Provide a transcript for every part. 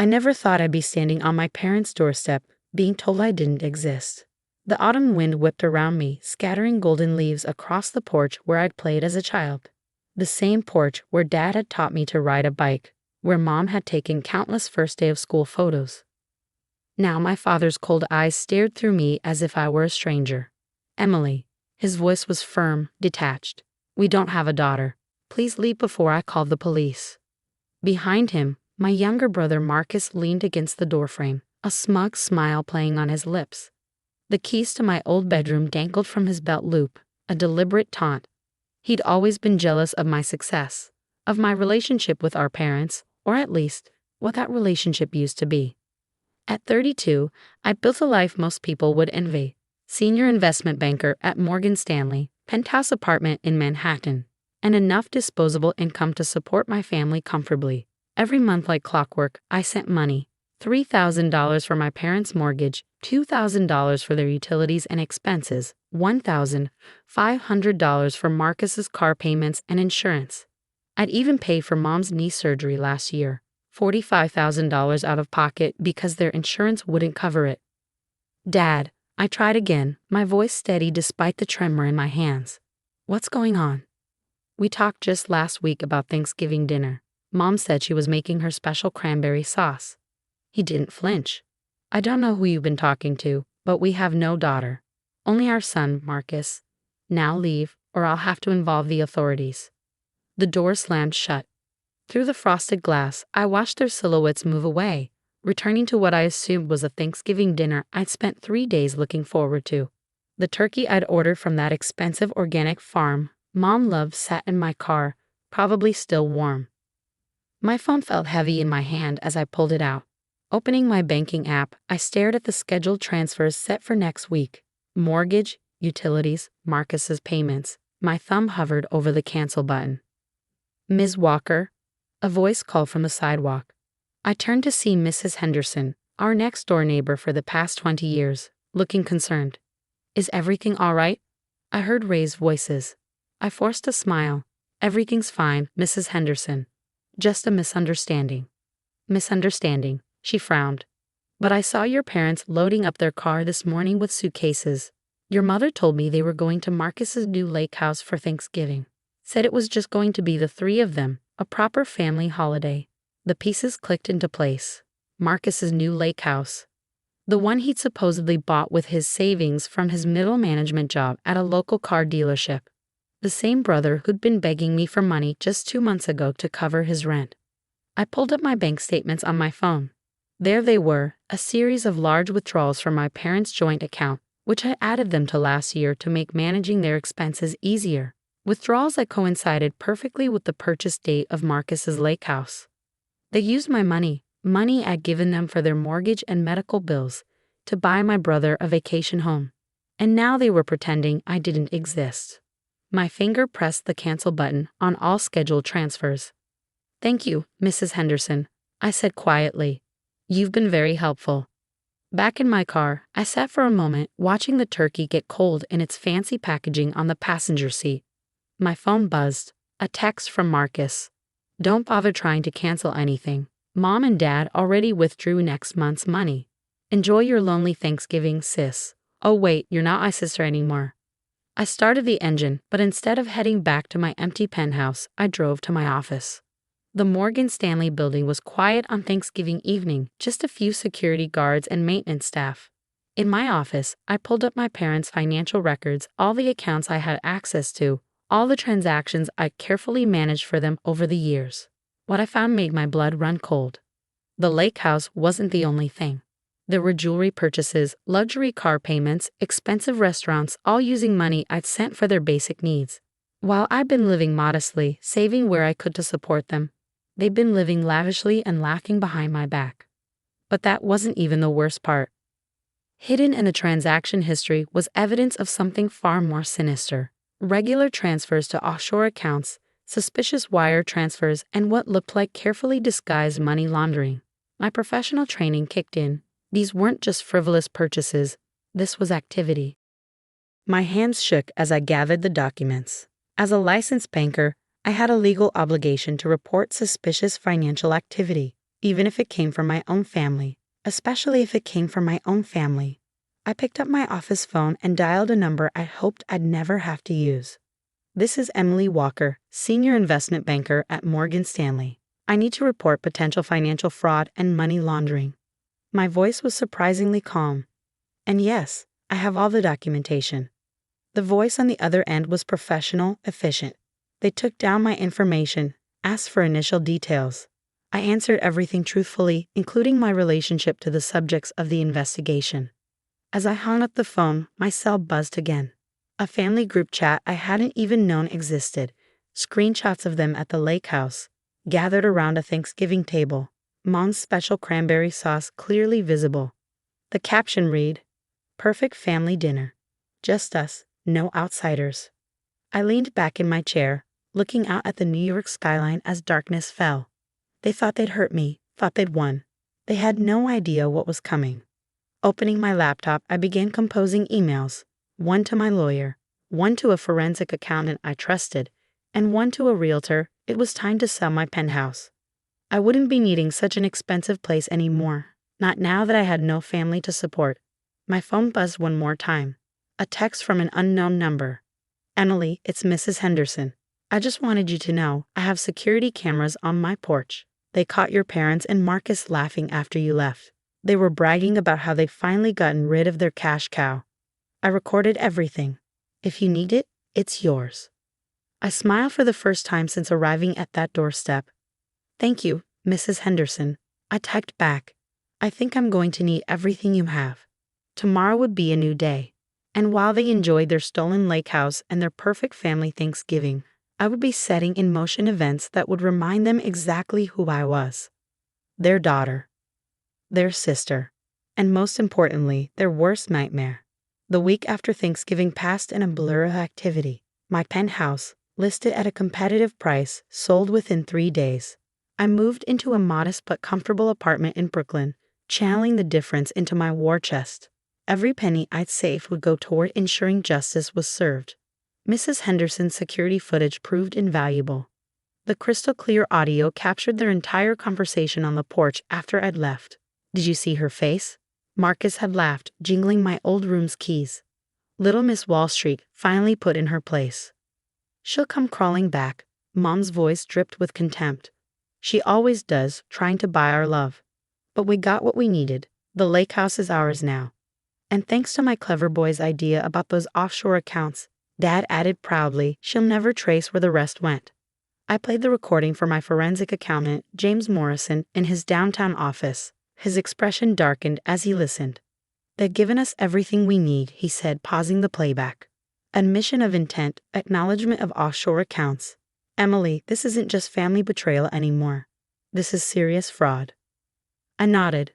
I never thought I'd be standing on my parents' doorstep, being told I didn't exist. The autumn wind whipped around me, scattering golden leaves across the porch where I'd played as a child. The same porch where Dad had taught me to ride a bike, where Mom had taken countless first day of school photos. Now my father's cold eyes stared through me as if I were a stranger. "Emily." His voice was firm, detached. "We don't have a daughter. Please leave before I call the police." Behind him, my younger brother Marcus leaned against the doorframe, a smug smile playing on his lips. The keys to my old bedroom dangled from his belt loop, a deliberate taunt. He'd always been jealous of my success, of my relationship with our parents, or at least, what that relationship used to be. At 32, I built a life most people would envy. Senior investment banker at Morgan Stanley, penthouse apartment in Manhattan, and enough disposable income to support my family comfortably. Every month like clockwork, I sent money. $3,000 for my parents' mortgage, $2,000 for their utilities and expenses, $1,500 for Marcus's car payments and insurance. I'd even paid for Mom's knee surgery last year, $45,000 out of pocket because their insurance wouldn't cover it. "Dad," I tried again, my voice steady despite the tremor in my hands. "What's going on?" "We talked just last week about Thanksgiving dinner. Mom said she was making her special cranberry sauce." He didn't flinch. "I don't know who you've been talking to, but we have no daughter. Only our son, Marcus. Now leave, or I'll have to involve the authorities." The door slammed shut. Through the frosted glass, I watched their silhouettes move away, returning to what I assumed was a Thanksgiving dinner I'd spent 3 days looking forward to. The turkey I'd ordered from that expensive organic farm Mom loved sat in my car, probably still warm. My phone felt heavy in my hand as I pulled it out. Opening my banking app, I stared at the scheduled transfers set for next week. Mortgage, utilities, Marcus's payments. My thumb hovered over the cancel button. "Ms. Walker?" A voice called from the sidewalk. I turned to see Mrs. Henderson, our next-door neighbor for the past 20 years, looking concerned. "Is everything all right?" I heard raised voices. I forced a smile. "Everything's fine, Mrs. Henderson. Just a misunderstanding." "Misunderstanding," she frowned. "But I saw your parents loading up their car this morning with suitcases. Your mother told me they were going to Marcus's new lake house for Thanksgiving. Said it was just going to be the 3 of them, a proper family holiday." The pieces clicked into place. Marcus's new lake house. The one he'd supposedly bought with his savings from his middle management job at a local car dealership. The same brother who'd been begging me for money just 2 months ago to cover his rent. I pulled up my bank statements on my phone. There they were, a series of large withdrawals from my parents' joint account, which I added them to last year to make managing their expenses easier. Withdrawals that coincided perfectly with the purchase date of Marcus's lake house. They used my money I'd given them for their mortgage and medical bills, to buy my brother a vacation home. And now they were pretending I didn't exist. My finger pressed the cancel button on all scheduled transfers. "Thank you, Mrs. Henderson," I said quietly. "You've been very helpful." Back in my car, I sat for a moment watching the turkey get cold in its fancy packaging on the passenger seat. My phone buzzed, a text from Marcus. "Don't bother trying to cancel anything. Mom and Dad already withdrew next month's money. Enjoy your lonely Thanksgiving, sis. Oh wait, you're not my sister anymore." I started the engine, but instead of heading back to my empty penthouse, I drove to my office. The Morgan Stanley building was quiet on Thanksgiving evening, just a few security guards and maintenance staff. In my office, I pulled up my parents' financial records, all the accounts I had access to, all the transactions I'd carefully managed for them over the years. What I found made my blood run cold. The lake house wasn't the only thing. There were jewelry purchases, luxury car payments, expensive restaurants, all using money I'd sent for their basic needs. While I'd been living modestly, saving where I could to support them, they'd been living lavishly and laughing behind my back. But that wasn't even the worst part. Hidden in the transaction history was evidence of something far more sinister. Regular transfers to offshore accounts, suspicious wire transfers, and what looked like carefully disguised money laundering. My professional training kicked in. These weren't just frivolous purchases. This was activity. My hands shook as I gathered the documents. As a licensed banker, I had a legal obligation to report suspicious financial activity. even if it came from my own family, especially if it came from my own family. I picked up my office phone and dialed a number I hoped I'd never have to use. This is Emily Walker, Senior Investment Banker at Morgan Stanley. I need to report potential financial fraud and money laundering. My voice was surprisingly calm. And yes, I have all the documentation. The voice on the other end was professional, efficient. They took down my information, asked for initial details. I answered everything truthfully, including my relationship to the subjects of the investigation. As I hung up the phone, my cell buzzed again. A family group chat I hadn't even known existed. Screenshots of them at the lake house, gathered around a Thanksgiving table. Mom's special cranberry sauce clearly visible. The caption read, "Perfect family dinner. Just us, no outsiders." I leaned back in my chair, looking out at the New York skyline as darkness fell. They thought they'd hurt me, thought they'd won. They had no idea what was coming. Opening my laptop, I began composing emails, one to my lawyer, one to a forensic accountant I trusted, and one to a realtor. It was time to sell my penthouse. I wouldn't be needing such an expensive place anymore, not now that I had no family to support. My phone buzzed one more time. A text from an unknown number. "Emily, it's Mrs. Henderson. I just wanted you to know I have security cameras on my porch. They caught your parents and Marcus laughing after you left. They were bragging about how they'd finally gotten rid of their cash cow. I recorded everything. If you need it, it's yours." I smiled for the first time since arriving at that doorstep. "Thank you, Mrs. Henderson." I typed back. "I think I'm going to need everything you have." Tomorrow would be a new day. And while they enjoyed their stolen lake house and their perfect family Thanksgiving, I would be setting in motion events that would remind them exactly who I was. Their daughter. Their sister. And most importantly, their worst nightmare. The week after Thanksgiving passed in a blur of activity. My penthouse, listed at a competitive price, sold within 3 days. I moved into a modest but comfortable apartment in Brooklyn, channeling the difference into my war chest. Every penny I'd saved would go toward ensuring justice was served. Mrs. Henderson's security footage proved invaluable. The crystal clear audio captured their entire conversation on the porch after I'd left. Did you see her face? Marcus had laughed, jingling my old room's keys. Little Miss Wall Street finally put in her place. "She'll come crawling back." Mom's voice dripped with contempt. "She always does, trying to buy our love. But we got what we needed. The lake house is ours now. And thanks to my clever boy's idea about those offshore accounts," Dad added proudly, "she'll never trace where the rest went." I played the recording for my forensic accountant, James Morrison, in his downtown office. His expression darkened as he listened. "They've given us everything we need," he said, pausing the playback. "Admission of intent, acknowledgement of offshore accounts. Emily, this isn't just family betrayal anymore. This is serious fraud." I nodded,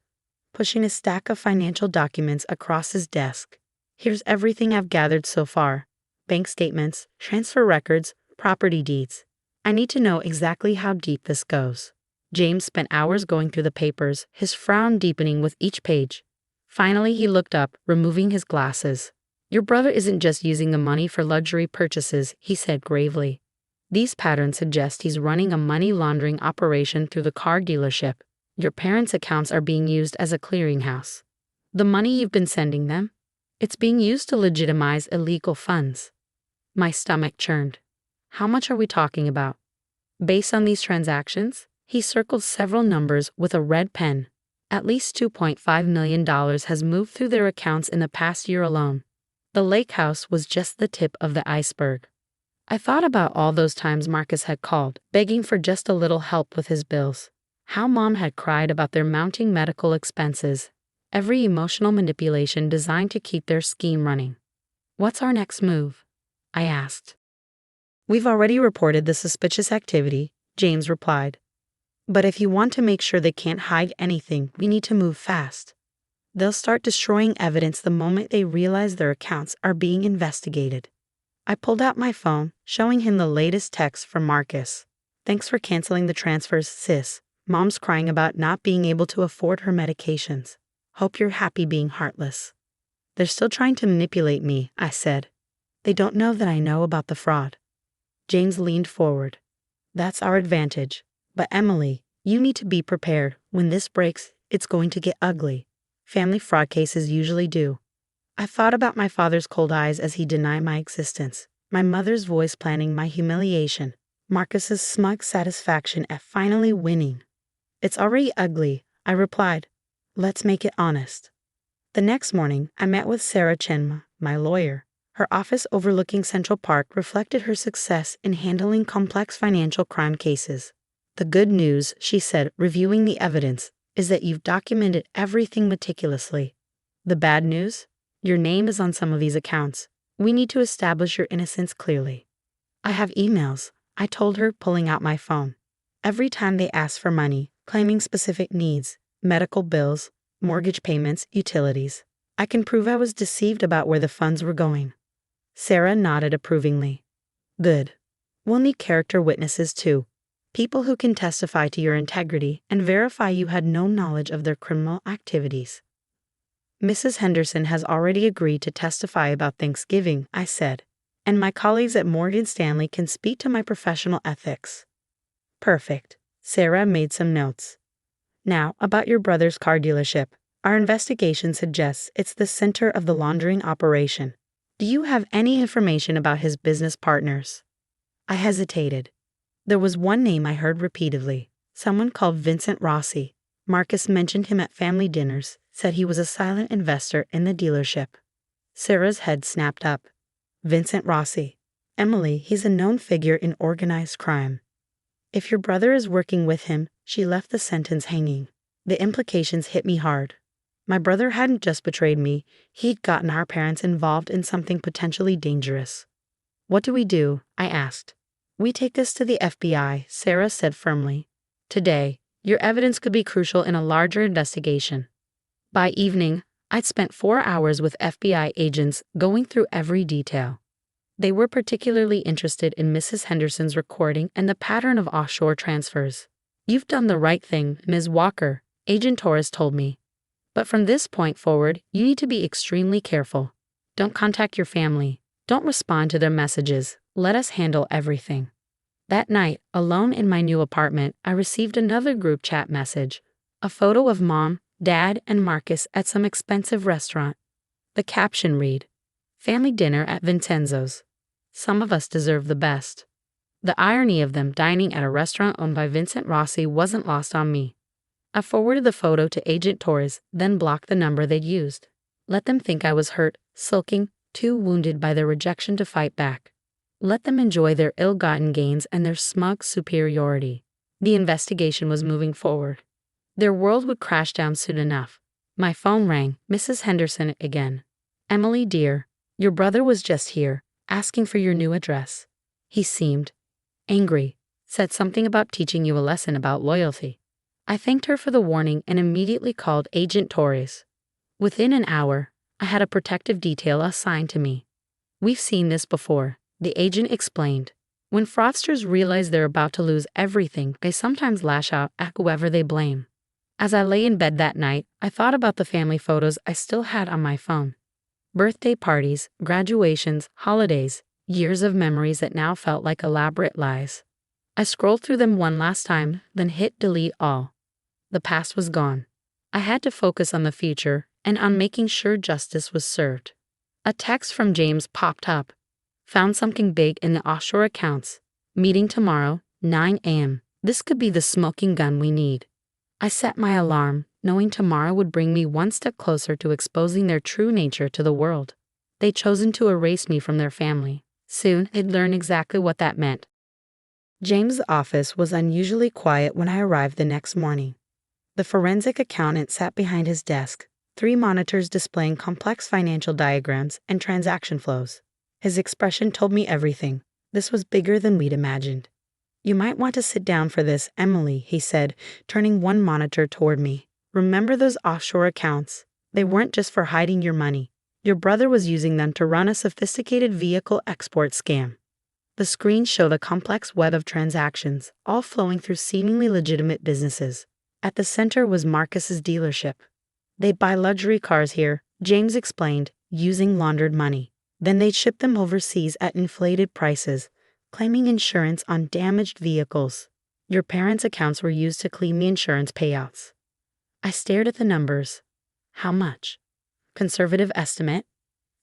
pushing a stack of financial documents across his desk. "Here's everything I've gathered so far. Bank statements, transfer records, property deeds. I need to know exactly how deep this goes." James spent hours going through the papers, his frown deepening with each page. Finally, he looked up, removing his glasses. "Your brother isn't just using the money for luxury purchases," he said gravely. "These patterns suggest he's running a money laundering operation through the car dealership. Your parents' accounts are being used as a clearinghouse. The money you've been sending them? It's being used to legitimize illegal funds." My stomach churned. "How much are we talking about?" "Based on these transactions?" He circled several numbers with a red pen. "At least $2.5 million has moved through their accounts in the past year alone." The lake house was just the tip of the iceberg. I thought about all those times Marcus had called, begging for just a little help with his bills. How Mom had cried about their mounting medical expenses. Every emotional manipulation designed to keep their scheme running. "What's our next move?" I asked. "We've already reported the suspicious activity," James replied. "But if you want to make sure they can't hide anything, we need to move fast. They'll start destroying evidence the moment they realize their accounts are being investigated." I pulled out my phone, showing him the latest text from Marcus. "Thanks for canceling the transfers, sis. Mom's crying about not being able to afford her medications. Hope you're happy being heartless." "They're still trying to manipulate me," I said. "They don't know that I know about the fraud." James leaned forward. "That's our advantage. But Emily, You need to be prepared. When this breaks, it's going to get ugly. Family fraud cases usually do. I thought about my father's cold eyes as he denied my existence, my mother's voice planning my humiliation, Marcus's smug satisfaction at finally winning. It's already ugly, I replied. Let's make it honest. The next morning, I met with Sarah Chenma, my lawyer. Her office overlooking Central Park reflected her success in handling complex financial crime cases. The good news, she said, reviewing the evidence, is that you've documented everything meticulously. The bad news? Your name is on some of these accounts. We need to establish your innocence clearly. I have emails, I told her, pulling out my phone. Every time they ask for money, claiming specific needs, medical bills, mortgage payments, utilities. I can prove I was deceived about where the funds were going. Sarah nodded approvingly. Good. We'll need character witnesses too. People who can testify to your integrity and verify you had no knowledge of their criminal activities. Mrs. Henderson has already agreed to testify about Thanksgiving, I said, and my colleagues at Morgan Stanley can speak to my professional ethics. Perfect. Sarah made some notes. Now, about your brother's car dealership. Our investigation suggests it's the center of the laundering operation. Do you have any information about his business partners? I hesitated. There was one name I heard repeatedly, someone called Vincent Rossi. Marcus mentioned him at family dinners, said he was a silent investor in the dealership. Sarah's head snapped up. Vincent Rossi. Emily, he's a known figure in organized crime. If your brother is working with him, she left the sentence hanging. The implications hit me hard. My brother hadn't just betrayed me, he'd gotten our parents involved in something potentially dangerous. What do we do? I asked. We take this to the FBI, Sarah said firmly. Today, your evidence could be crucial in a larger investigation. By evening, I'd spent 4 hours with FBI agents going through every detail. They were particularly interested in Mrs. Henderson's recording and the pattern of offshore transfers. You've done the right thing, Ms. Walker, Agent Torres told me. But from this point forward, you need to be extremely careful. Don't contact your family. Don't respond to their messages. Let us handle everything. That night, alone in my new apartment, I received another group chat message. A photo of Mom, Dad, and Marcus at some expensive restaurant. The caption read, "Family dinner at Vincenzo's. Some of us deserve the best." The irony of them dining at a restaurant owned by Vincent Rossi wasn't lost on me. I forwarded the photo to Agent Torres, then blocked the number they'd used. Let them think I was hurt, sulking, too wounded by their rejection to fight back. Let them enjoy their ill-gotten gains and their smug superiority. The investigation was moving forward. Their world would crash down soon enough. My phone rang, Mrs. Henderson again. Emily, dear, your brother was just here, asking for your new address. He seemed angry, said something about teaching you a lesson about loyalty. I thanked her for the warning and immediately called Agent Torres. Within an hour, I had a protective detail assigned to me. We've seen this before, the agent explained. When fraudsters realize they're about to lose everything, they sometimes lash out at whoever they blame. As I lay in bed that night, I thought about the family photos I still had on my phone. Birthday parties, graduations, holidays, years of memories that now felt like elaborate lies. I scrolled through them one last time, then hit delete all. The past was gone. I had to focus on the future and on making sure justice was served. A text from James popped up. Found something big in the offshore accounts. Meeting tomorrow, 9 a.m. This could be the smoking gun we need. I set my alarm, knowing tomorrow would bring me one step closer to exposing their true nature to the world. They'd chosen to erase me from their family. Soon, they'd learn exactly what that meant. James' office was unusually quiet when I arrived the next morning. The forensic accountant sat behind his desk, 3 monitors displaying complex financial diagrams and transaction flows. His expression told me everything. This was bigger than we'd imagined. You might want to sit down for this, Emily, he said, turning one monitor toward me. Remember those offshore accounts? They weren't just for hiding your money. Your brother was using them to run a sophisticated vehicle export scam. The screen showed a complex web of transactions, all flowing through seemingly legitimate businesses. At the center was Marcus's dealership. They buy luxury cars here, James explained, using laundered money. Then they'd ship them overseas at inflated prices, claiming insurance on damaged vehicles. Your parents' accounts were used to claim the insurance payouts. I stared at the numbers. How much? Conservative estimate,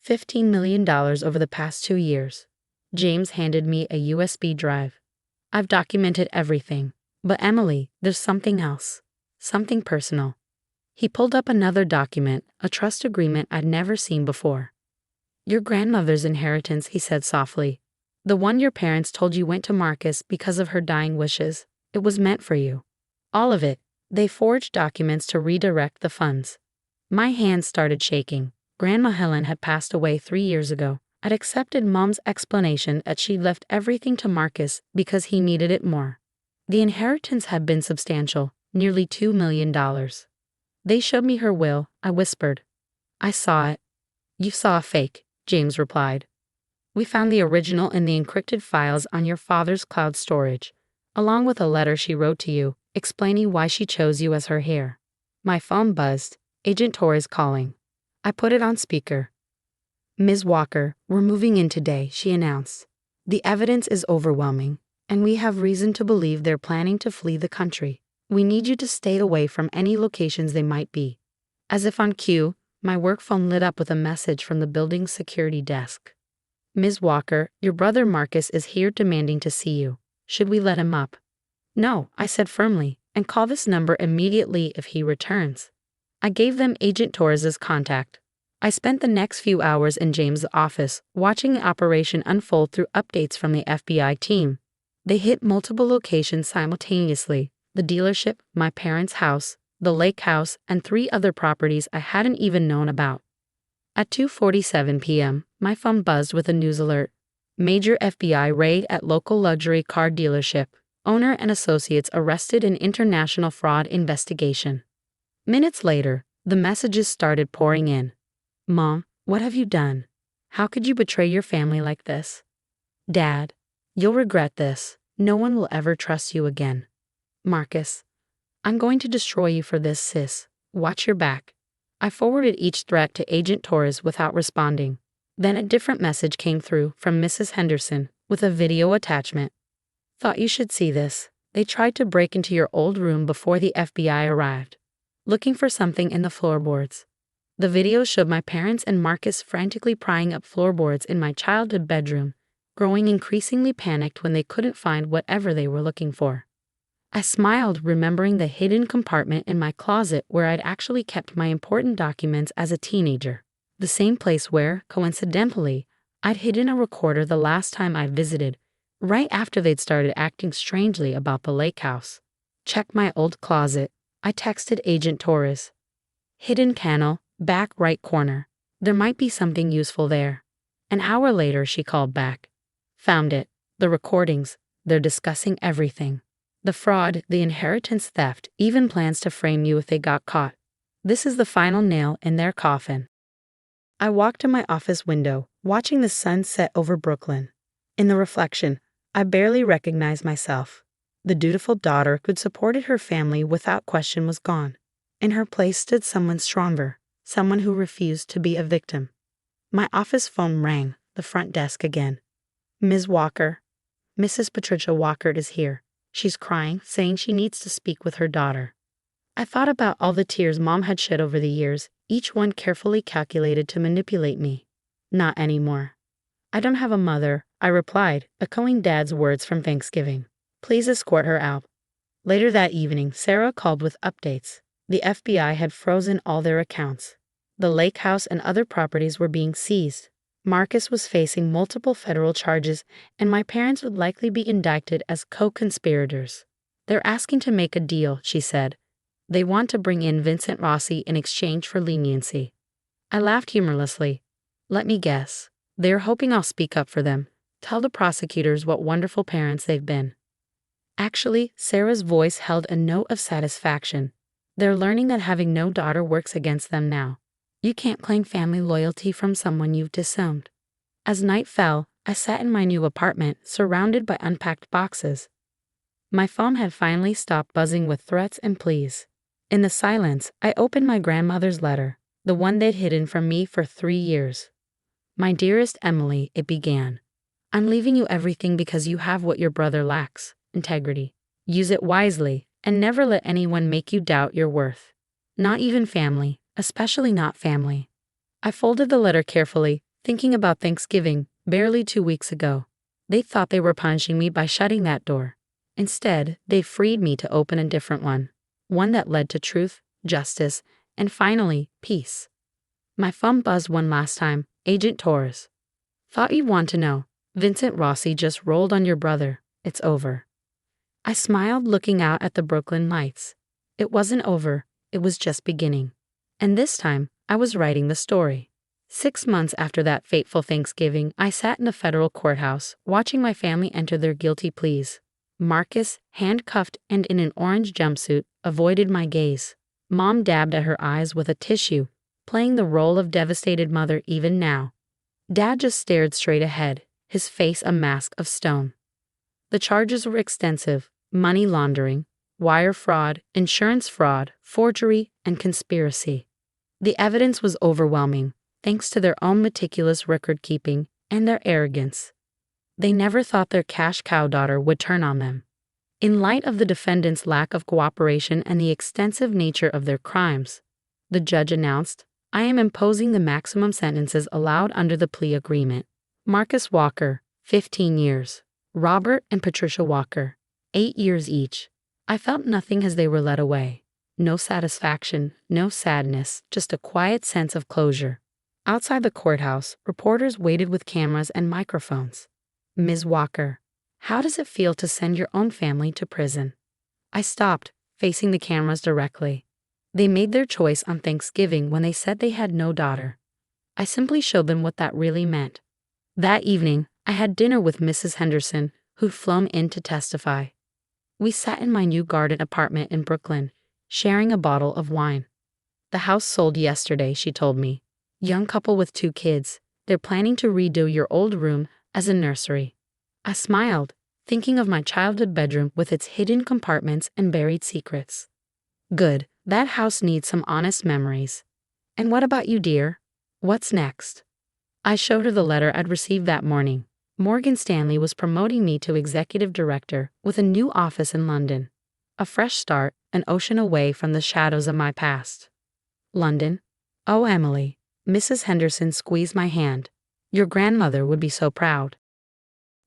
$15 million over the past 2 years. James handed me a USB drive. I've documented everything. But Emily, there's something else. Something personal. He pulled up another document, a trust agreement I'd never seen before. Your grandmother's inheritance, he said softly. The one your parents told you went to Marcus because of her dying wishes. It was meant for you. All of it. They forged documents to redirect the funds. My hands started shaking. Grandma Helen had passed away 3 years ago. I'd accepted Mom's explanation that she'd left everything to Marcus because he needed it more. The inheritance had been substantial, nearly $2 million. They showed me her will, I whispered. I saw it. You saw a fake, James replied. We found the original in the encrypted files on your father's cloud storage, along with a letter she wrote to you, explaining why she chose you as her heir. My phone buzzed. Agent Torres calling. I put it on speaker. Ms. Walker, we're moving in today, she announced. The evidence is overwhelming, and we have reason to believe they're planning to flee the country. We need you to stay away from any locations they might be. As if on cue, my work phone lit up with a message from the building's security desk. Ms. Walker, your brother Marcus is here demanding to see you. Should we let him up? No, I said firmly, and call this number immediately if he returns. I gave them Agent Torres's contact. I spent the next few hours in James' office, watching the operation unfold through updates from the FBI team. They hit multiple locations simultaneously: the dealership, my parents' house, the lake house, and 3 other properties I hadn't even known about. At 2:47 p.m., my phone buzzed with a news alert. Major FBI raid at local luxury car dealership. Owner and associates arrested in international fraud investigation. Minutes later, the messages started pouring in. Mom, what have you done? How could you betray your family like this? Dad, you'll regret this. No one will ever trust you again. Marcus, I'm going to destroy you for this, sis. Watch your back. I forwarded each threat to Agent Torres without responding. Then a different message came through from Mrs. Henderson with a video attachment. Thought you should see this. They tried to break into your old room before the FBI arrived, looking for something in the floorboards. The video showed my parents and Marcus frantically prying up floorboards in my childhood bedroom, growing increasingly panicked when they couldn't find whatever they were looking for. I smiled, remembering the hidden compartment in my closet where I'd actually kept my important documents as a teenager, the same place where, coincidentally, I'd hidden a recorder the last time I visited, right after they'd started acting strangely about the lake house. Check my old closet, I texted Agent Torres. Hidden candle, back right corner. There might be something useful there. An hour later, she called back. Found it. The recordings. They're discussing everything. The fraud, the inheritance theft, even plans to frame you if they got caught. This is the final nail in their coffin. I walked to my office window, watching the sun set over Brooklyn. In the reflection, I barely recognized myself. The dutiful daughter who'd supported her family without question was gone. In her place stood someone stronger, someone who refused to be a victim. My office phone rang, the front desk again. Ms. Walker. Mrs. Patricia Walker is here. She's crying, saying she needs to speak with her daughter. I thought about all the tears Mom had shed over the years, each one carefully calculated to manipulate me. Not anymore. I don't have a mother, I replied, echoing Dad's words from Thanksgiving. Please escort her out. Later that evening, Sarah called with updates. The FBI had frozen all their accounts. The lake house and other properties were being seized. Marcus was facing multiple federal charges, and my parents would likely be indicted as co-conspirators. They're asking to make a deal, she said. They want to bring in Vincent Rossi in exchange for leniency. I laughed humorlessly. Let me guess. They're hoping I'll speak up for them, tell the prosecutors what wonderful parents they've been. Actually, Sarah's voice held a note of satisfaction. They're learning that having no daughter works against them now. You can't claim family loyalty from someone you've disowned. As night fell, I sat in my new apartment, surrounded by unpacked boxes. My phone had finally stopped buzzing with threats and pleas. In the silence, I opened my grandmother's letter, the one they'd hidden from me for 3 years. My dearest Emily, it began. I'm leaving you everything because you have what your brother lacks: integrity. Use it wisely, and never let anyone make you doubt your worth. Not even family, especially not family. I folded the letter carefully, thinking about Thanksgiving, barely 2 weeks ago. They thought they were punishing me by shutting that door. Instead, they freed me to open a different one that led to truth, justice, and finally, peace. My phone buzzed one last time. Agent Torres. Thought you'd want to know. Vincent Rossi just rolled on your brother. It's over. I smiled, looking out at the Brooklyn lights. It wasn't over, it was just beginning. And this time, I was writing the story. 6 months after that fateful Thanksgiving, I sat in the federal courthouse, watching my family enter their guilty pleas. Marcus, handcuffed and in an orange jumpsuit, avoided my gaze. Mom dabbed at her eyes with a tissue, playing the role of devastated mother even now. Dad just stared straight ahead, his face a mask of stone. The charges were extensive: money laundering, wire fraud, insurance fraud, forgery, and conspiracy. The evidence was overwhelming, thanks to their own meticulous record-keeping and their arrogance. They never thought their cash cow daughter would turn on them. In light of the defendants' lack of cooperation and the extensive nature of their crimes, the judge announced, "I am imposing the maximum sentences allowed under the plea agreement. Marcus Walker, 15 years. Robert and Patricia Walker, 8 years each." I felt nothing as they were led away. No satisfaction, no sadness, just a quiet sense of closure. Outside the courthouse, reporters waited with cameras and microphones. "Ms. Walker, how does it feel to send your own family to prison?" I stopped, facing the cameras directly. They made their choice on Thanksgiving when they said they had no daughter. I simply showed them what that really meant. That evening, I had dinner with Mrs. Henderson, who'd flown in to testify. We sat in my new garden apartment in Brooklyn, sharing a bottle of wine. "The house sold yesterday," she told me. "Young couple with 2 kids. They're planning to redo your old room as a nursery." I smiled, thinking of my childhood bedroom with its hidden compartments and buried secrets. "Good, that house needs some honest memories. And what about you, dear? What's next?" I showed her the letter I'd received that morning. Morgan Stanley was promoting me to executive director with a new office in London. A fresh start, an ocean away from the shadows of my past. London? Oh, Emily. Mrs. Henderson squeezed my hand. "Your grandmother would be so proud."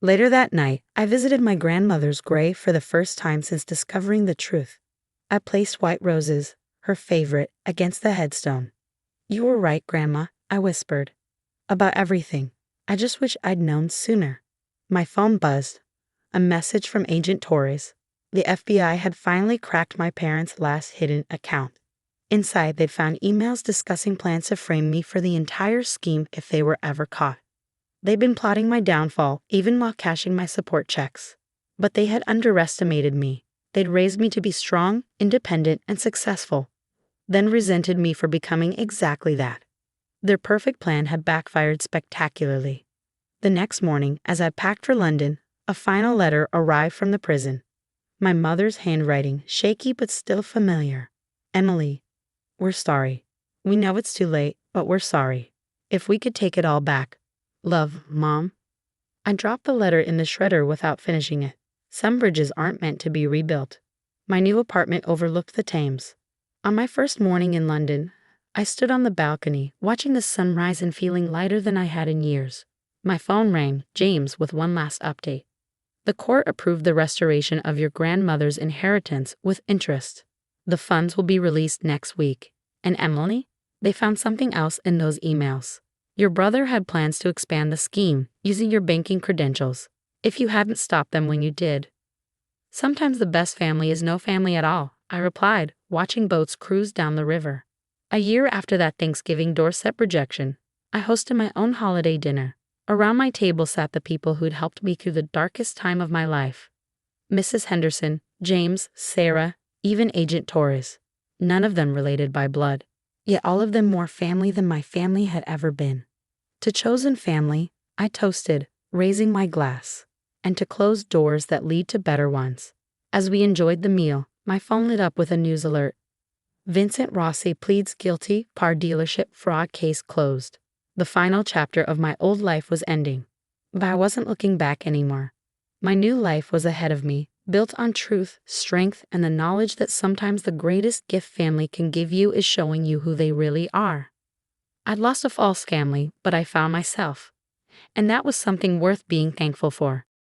Later that night, I visited my grandmother's grave for the first time since discovering the truth. I placed white roses, her favorite, against the headstone. "You were right, Grandma," I whispered. "About everything. I just wish I'd known sooner." My phone buzzed. A message from Agent Torres. The FBI had finally cracked my parents' last hidden account. Inside, they'd found emails discussing plans to frame me for the entire scheme if they were ever caught. They'd been plotting my downfall, even while cashing my support checks. But they had underestimated me. They'd raised me to be strong, independent, and successful, then resented me for becoming exactly that. Their perfect plan had backfired spectacularly. The next morning, as I packed for London, a final letter arrived from the prison. My mother's handwriting, shaky but still familiar. "Emily, we're sorry. We know it's too late, but we're sorry. If we could take it all back. Love, Mom." I dropped the letter in the shredder without finishing it. Some bridges aren't meant to be rebuilt. My new apartment overlooked the Thames. On my first morning in London, I stood on the balcony, watching the sun rise and feeling lighter than I had in years. My phone rang, James, with one last update. "The court approved the restoration of your grandmother's inheritance with interest. The funds will be released next week." And Emily? They found something else in those emails. "Your brother had plans to expand the scheme, using your banking credentials, if you hadn't stopped them when you did." "Sometimes the best family is no family at all," I replied, watching boats cruise down the river. A year after that Thanksgiving doorstep rejection, I hosted my own holiday dinner. Around my table sat the people who'd helped me through the darkest time of my life. Mrs. Henderson, James, Sarah, even Agent Torres. None of them related by blood, yet all of them more family than my family had ever been. To chosen family, I toasted, raising my glass, and to closed doors that lead to better ones. As we enjoyed the meal, my phone lit up with a news alert. "Vincent Rossi pleads guilty, car dealership fraud case closed." The final chapter of my old life was ending. But I wasn't looking back anymore. My new life was ahead of me, built on truth, strength, and the knowledge that sometimes the greatest gift family can give you is showing you who they really are. I'd lost a false family, but I found myself. And that was something worth being thankful for.